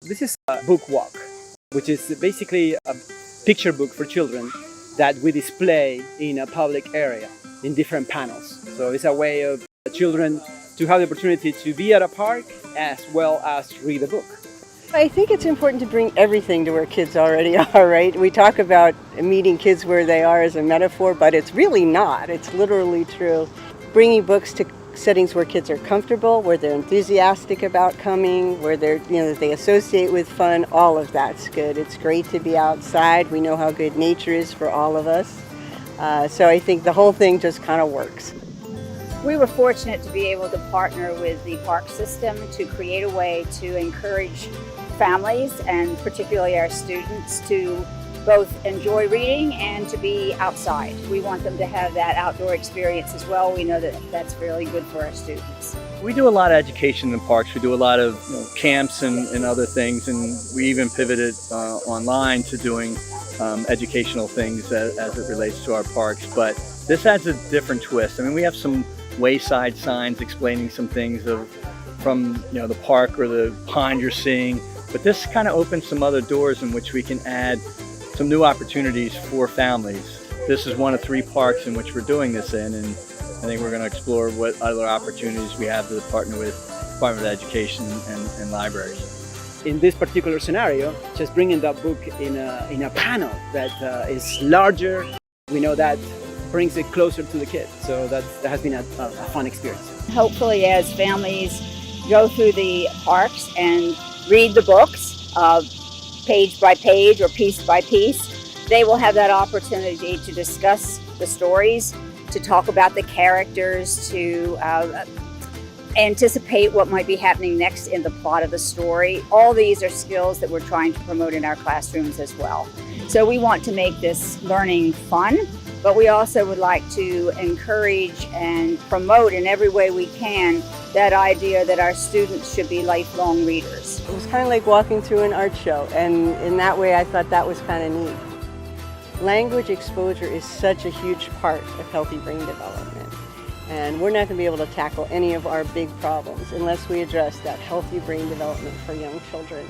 This is a book walk, which is basically a picture book for children that we display in a public area in different panels. So it's a way of children to have the opportunity to be at a park as well as read a book. I think it's important to bring everything to where kids already are, right? We talk about meeting kids where they are as a metaphor, but it's really not. It's literally true. Bringing books to settings where kids are comfortable, where they're enthusiastic about coming, where they associate with fun, all of that's good. It's great to be outside. We know how good nature is for all of us. So I think the whole thing just kind of works. We were fortunate to be able to partner with the park system to create a way to encourage families and particularly our students to both enjoy reading and to be outside. We want them to have that outdoor experience as well. We know that that's really good for our students. We do a lot of education in parks. We do a lot of camps and other things, and we even pivoted online to doing educational things as it relates to our parks. But this adds a different twist. I mean, we have some wayside signs explaining some things from the park or the pond you're seeing, but this kind of opens some other doors in which we can add some new opportunities for families. This is one of 3 parks in which we're doing this in, and I think we're going to explore what other opportunities we have to partner with Department of Education and libraries. In this particular scenario, just bringing that book in a panel that is larger, we know that brings it closer to the kids. So that has been a fun experience. Hopefully, as families go through the parks and read the books, page by page or piece by piece, they will have that opportunity to discuss the stories, to talk about the characters, to anticipate what might be happening next in the plot of the story. All these are skills that we're trying to promote in our classrooms as well. So we want to make this learning fun, but we also would like to encourage and promote in every way we can that idea that our students should be lifelong readers. It was kind of like walking through an art show, and in that way I thought that was kind of neat. Language exposure is such a huge part of healthy brain development, and we're not going to be able to tackle any of our big problems unless we address that healthy brain development for young children.